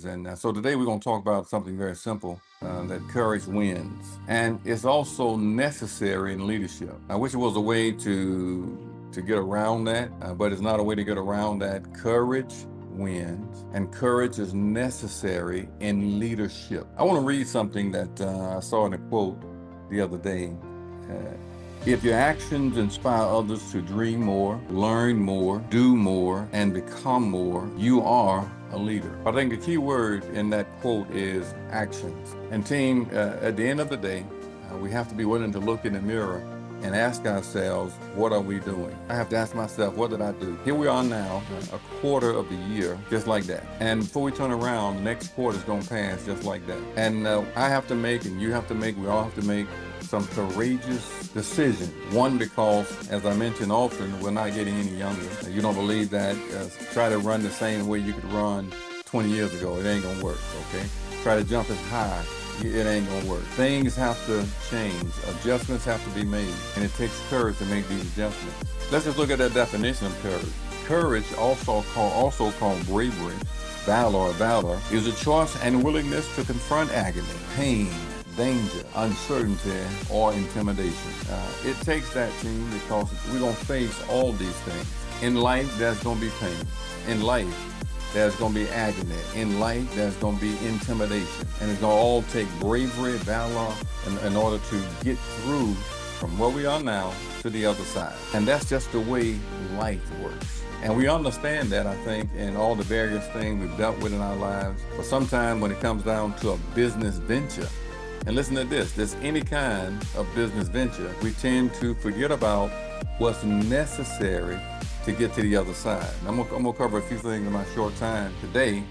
And so today we're going to talk about something very simple that courage wins. And it's also necessary in leadership. I wish it was a way to get around that, but it's not a way to get around that. Courage wins, and courage is necessary in leadership. I want to read something that I saw in a quote the other day. Uh, if your actions inspire others to dream more, learn more, do more, and become more, you are a leader. I think the key word in that quote is actions. And team, at the end of the day, we have to be willing to look in the mirror and ask ourselves, what are we doing? I have to ask myself, what did I do? Here we are now, a quarter of the year, just like that. And before we turn around, the next quarter is going to pass just like that. And I have to make, and you have to make, we all have to make some courageous decisions. One, because, as I mentioned often, we're not getting any younger. You don't believe that. Try to run the same way you could run 20 years ago. It ain't going to work, okay? Try to jump as high. It ain't going to work. Things have to change. Adjustments have to be made. And it takes courage to make these adjustments. Let's just look at that definition of courage. Courage, also called bravery, valor, is a choice and willingness to confront agony, pain, danger, uncertainty, or intimidation. It takes that, team, because we're going to face all these things. In life, there's going to be pain. In life, there's going to be agony. In life, there's going to be intimidation. And it's going to all take bravery, valor, in order to get through from where we are now to the other side. And that's just the way life works. And we understand that, I think, in all the various things we've dealt with in our lives. But sometimes when it comes down to a business venture, and listen to this any kind of business venture, we tend to forget about what's necessary to get to the other side. And I'm gonna cover a few things in my short time today.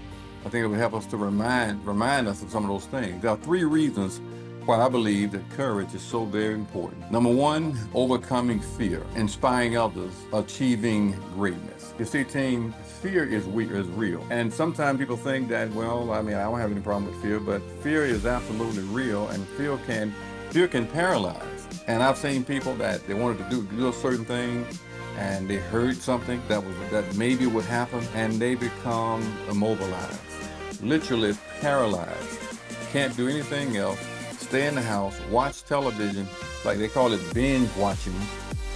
I think it will help us to remind us of some of those things. There are three reasons why I believe that courage is so very important. Number one, overcoming fear, inspiring others, achieving greatness. You see, team, fear is real. And sometimes people think that, well, I don't have any problem with fear, but fear is absolutely real, and fear can paralyze. And I've seen people that they wanted to do a certain thing, and they heard something that maybe would happen, and they become immobilized, literally paralyzed. Can't do anything else. Stay in the house, watch television, like they call it binge watching,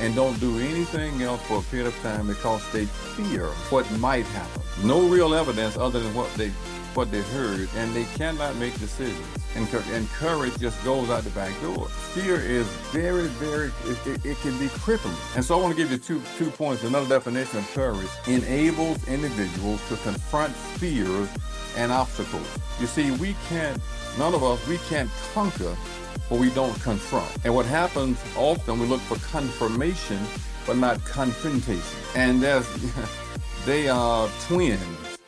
and don't do anything else for a period of time because they fear what might happen. No real evidence other than what they heard, and they cannot make decisions. And courage just goes out the back door. Fear is very, it can be crippling. And so I want to give you two points. Another definition of courage enables individuals to confront fears and obstacles. You see, none of us can't conquer what we don't confront. And what happens often, we look for confirmation, but not confrontation. And they are twins.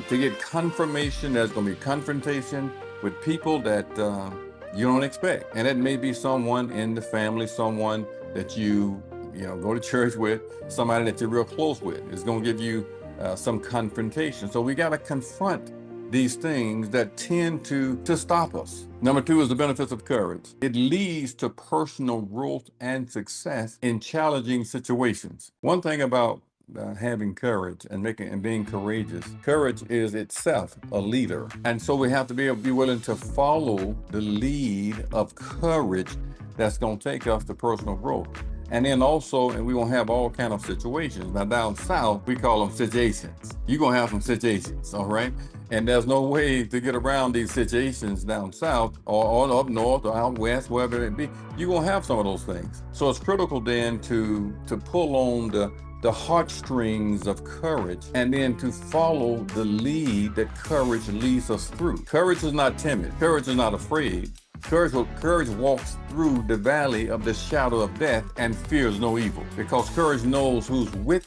To get confirmation, there's going to be confrontation with people that you don't expect. And it may be someone in the family, someone that you go to church with, somebody that you're real close with. It's going to give you some confrontation. So we got to confront these things that tend to stop us. Number two is the benefits of courage. It leads to personal growth and success in challenging situations. One thing about having courage and being courageous. Courage is itself a leader. And so we have to be willing to follow the lead of courage that's going to take us to personal growth. And then also, and we're going to have all kind of situations. Now down south, we call them situations. You're going to have some situations, all right? And there's no way to get around these situations down south or up north or out west, wherever it be. You're going to have some of those things. So it's critical then to pull on the heartstrings of courage, and then to follow the lead that courage leads us through. Courage is not timid. Courage is not afraid. Courage walks through the valley of the shadow of death and fears no evil, because courage knows who's with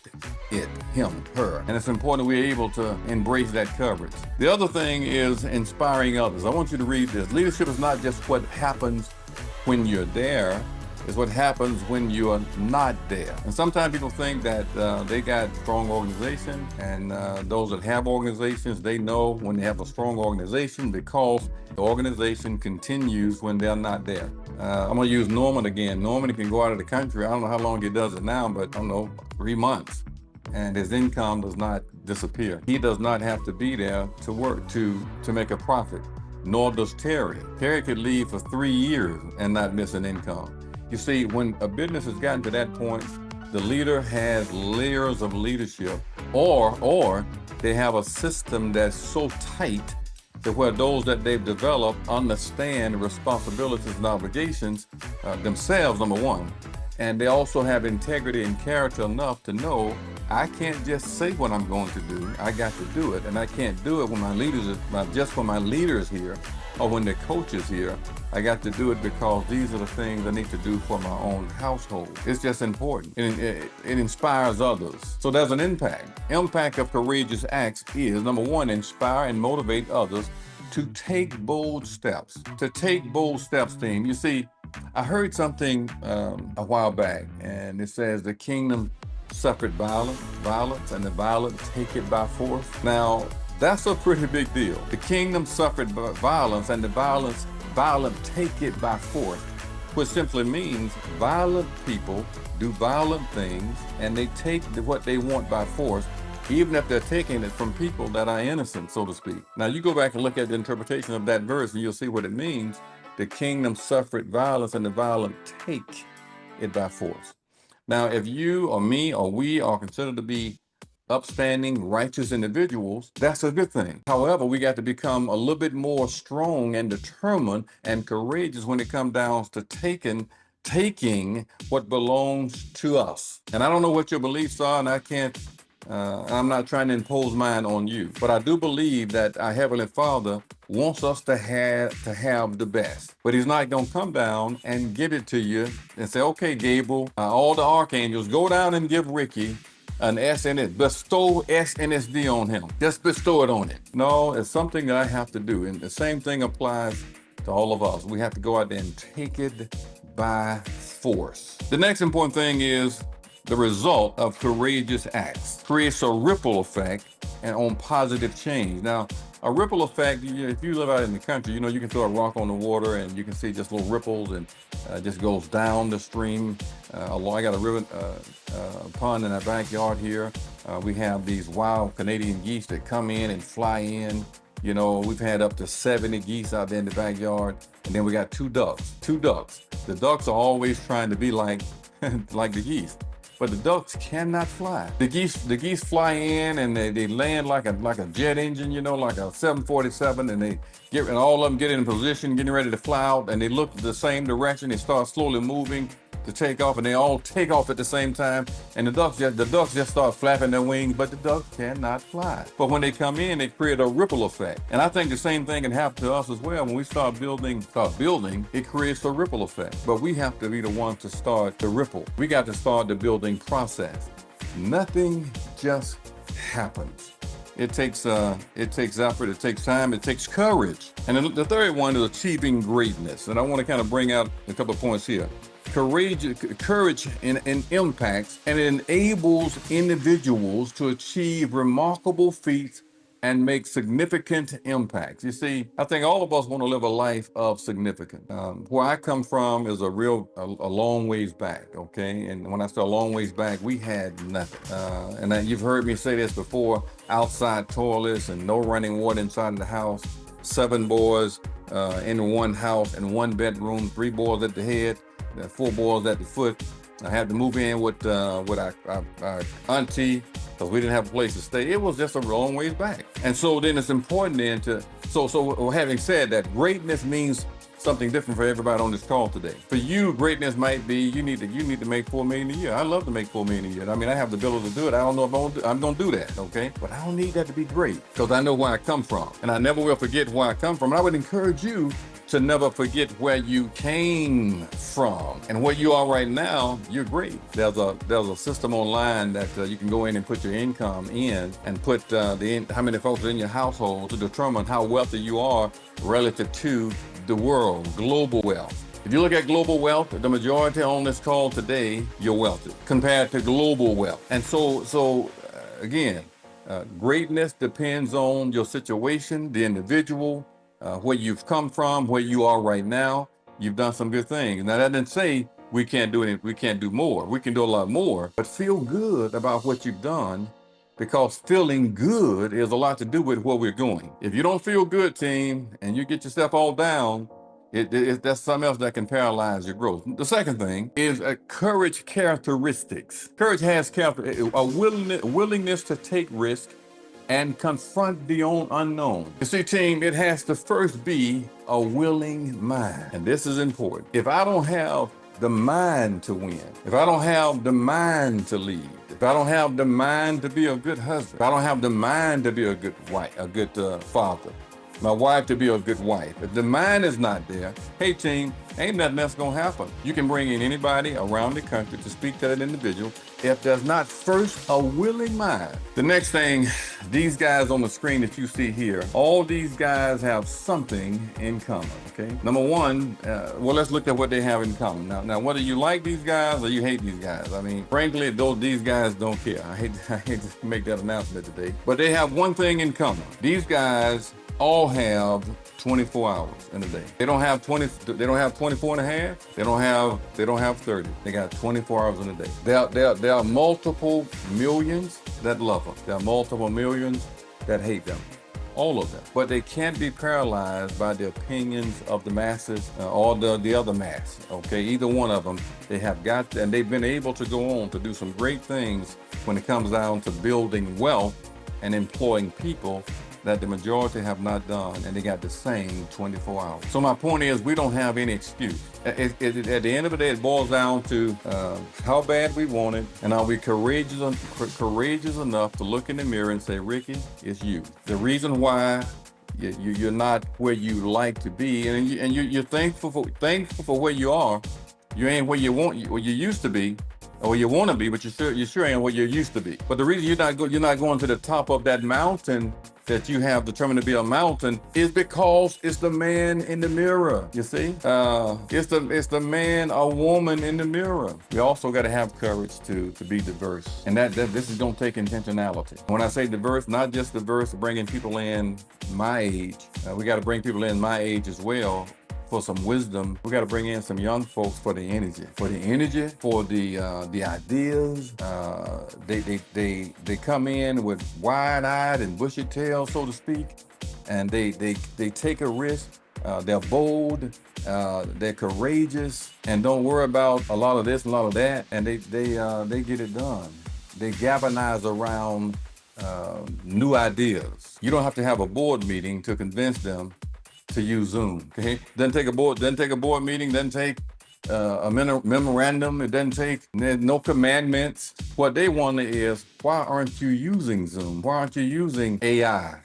it, him, her. And it's important we're able to embrace that courage. The other thing is inspiring others. I want you to read this. Leadership is not just what happens when you're there, is what happens when you are not there. And sometimes people think that they got strong organization, and those that have organizations, they know when they have a strong organization because the organization continues when they're not there. I'm gonna use Norman again. Norman can go out of the country. I don't know how long he does it now, but I don't know, 3 months. and his income does not disappear. He does not have to be there to work to make a profit, nor does Terry. Terry could leave for 3 years and not miss an income. You see, when a business has gotten to that point, the leader has layers of leadership, or they have a system that's so tight that where those that they've developed understand responsibilities and obligations themselves, number one, and they also have integrity and character enough to know I can't just say what I'm going to do. I got to do it, and I can't do it when my leaders, just when my leaders here, or when the coach is here. I got to do it because these are the things I need to do for my own household. It's just important. It inspires others. So there's an impact. Impact of courageous acts is, number one, inspire and motivate others to take bold steps. To take bold steps, team. You see, I heard something a while back, and it says the kingdom suffered violence, and the violent take it by force. Now, that's a pretty big deal. The kingdom suffered violence, and the violent take it by force, which simply means violent people do violent things, and they take what they want by force, even if they're taking it from people that are innocent, so to speak. Now, you go back and look at the interpretation of that verse, and you'll see what it means. The kingdom suffered violence, and the violent take it by force. Now, if you or me or we are considered to be upstanding, righteous individuals, that's a good thing. However, we got to become a little bit more strong and determined and courageous when it comes down to taking what belongs to us. And I don't know what your beliefs are, and I'm not trying to impose mine on you, but I do believe that our Heavenly Father wants us to have the best. But He's not going to come down and give it to you and say, okay, Gabriel, all the archangels, go down and give Ricky an SNSD, bestow SNSD on him. Just bestow it on him. No, it's something that I have to do. And the same thing applies to all of us. We have to go out there and take it by force. The next important thing is the result of courageous acts creates a ripple effect and on positive change. Now, a ripple effect, if you live out in the country, you can throw a rock on the water and you can see just little ripples, and just goes down the stream. I got a river pond in our backyard here. We have these wild Canadian geese that come in and fly in. We've had up to 70 geese out there in the backyard. And then we got two ducks. The ducks are always trying to be like the geese. But the ducks cannot fly. The geese fly in and they land like a jet engine, like a 747, and all of them get in position, getting ready to fly out, and they look the same direction. They start slowly moving to take off, and they all take off at the same time. And the ducks just start flapping their wings, but the ducks cannot fly. But when they come in, they create a ripple effect. And I think the same thing can happen to us as well. When we start building, it creates a ripple effect. But we have to be the ones to start the ripple. We got to start the building process. Nothing just happens. It takes effort, it takes time, it takes courage. And then the third one is achieving greatness. And I want to kind of bring out a couple of points here. Courage impacts and it enables individuals to achieve remarkable feats and make significant impacts. You see, I think all of us want to live a life of significance. Where I come from is a long ways back, okay? And when I say a long ways back, we had nothing. And you've heard me say this before, outside toilets and no running water inside the house, 7 boys in one house and 1 bedroom, 3 boys at the head, 4 boys at the foot. I had to move in with our auntie because we didn't have a place to stay. It was just a long ways back. And so then it's important then so having said that, greatness means something different for everybody on this call today. For you, greatness might be you need to make $4 million a year. I love to make $4 million a year. I mean, I have the ability to do it. I don't know if I'm going to do that, okay? But I don't need that to be great because I know where I come from. And I never will forget where I come from. And I would encourage you to never forget where you came from. And where you are right now, you're great. There's a system online that you can go in and put your income in and put how many folks are in your household to determine how wealthy you are relative to the world, global wealth. If you look at global wealth, the majority on this call today, you're wealthy compared to global wealth. And so again, greatness depends on your situation, the individual, where you've come from, where you are right now. You've done some good things. Now, that didn't say we can't do we can't do more. We can do a lot more, but feel good about what you've done, because feeling good is a lot to do with where we're going. If you don't feel good, team, and you get yourself all down, that's something else that can paralyze your growth. The second thing is courage characteristics. Courage has a willingness to take risk and confront the unknown. You see, team, it has to first be a willing mind. And this is important. If I don't have the mind to win, if I don't have the mind to lead, if I don't have the mind to be a good husband, if I don't have the mind to be a good wife, a good father, my wife to be a good wife, if the mind is not there, hey team, ain't nothing else gonna happen. You can bring in anybody around the country to speak to that individual if there's not first a willing mind. The next thing, these guys on the screen that you see here, all these guys have something in common, okay? Number one, well, let's look at what they have in common. Now, whether you like these guys or you hate these guys, I mean, frankly, these guys don't care. I hate to make that announcement today, but they have one thing in common. These guys all have 24 hours in a day. They don't have 24 and a half. They don't have 30. They got 24 hours in a day. There are multiple millions that love them. There are multiple millions that hate them. All of them. But they can't be paralyzed by the opinions of the masses or the other mass. Okay, either one of them, they have got, and they've been able to go on to do some great things when it comes down to building wealth and employing people that the majority have not done, and they got the same 24 hours. So my point is, we don't have any excuse. At the end of the day, it boils down to how bad we want it, and are we courageous enough to look in the mirror and say, Ricky, it's you. The reason why you're not where you like to be, and you're thankful for where you are. You ain't where you used to be, or you want to be, but you sure ain't where you used to be. But the reason you're not going to the top of that mountain that you have determined to be a mountain is because it's the man in the mirror. You see, it's the man or woman in the mirror. We also got to have courage to be diverse, and that this is going to take intentionality. When I say diverse, not just diverse, bringing people in my age. We got to bring people in my age as well. For some wisdom, we got to bring in some young folks for the energy, for the ideas. They come in with wide-eyed and bushy tails, so to speak, and they take a risk. They're bold, they're courageous, and don't worry about a lot of this and a lot of that, and they get it done. They galvanize around new ideas. You don't have to have a board meeting to convince them to use Zoom. Okay, then take a board meeting, then take a memorandum. It doesn't take no commandments. What they want is, why aren't you using Zoom? Why aren't you using AI,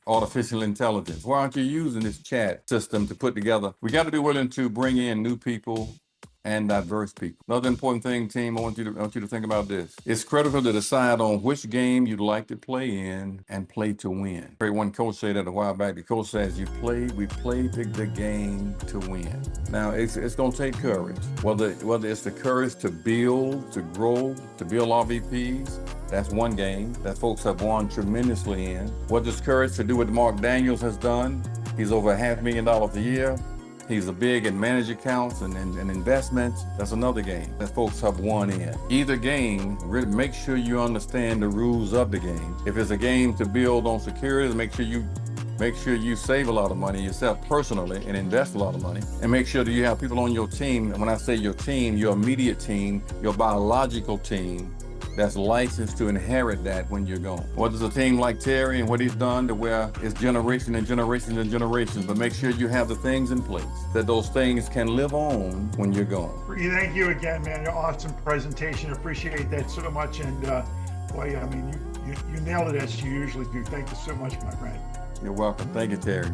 artificial intelligence? Why aren't you using this chat system to put together? We got to be willing to bring in new people and diverse people. Another important thing, team, I want you to think about this. It's critical to decide on which game you'd like to play in and play to win. Heard one coach say that a while back. The coach says, we play the game to win. Now, it's going to take courage. Whether it's the courage to build, to grow, to build RVPs, that's one game that folks have won tremendously in. Whether it's courage to do what Mark Daniels has done, he's over $500,000 a year. He's a big in managed accounts and investments. That's another game that folks have won in. Either game, really make sure you understand the rules of the game. If it's a game to build on securities, make sure you save a lot of money yourself personally and invest a lot of money. And make sure that you have people on your team. And when I say your team, your immediate team, your biological team, that's licensed to inherit that when you're gone. Whether it's a team like Terry and what he's done to where it's generation and generations and generations, but make sure you have the things in place that those things can live on when you're gone. Thank you again, man. Awesome presentation. Appreciate that so much. And boy, I mean, you nailed it as you usually do. Thank you so much, my friend. You're welcome. Thank you, Terry.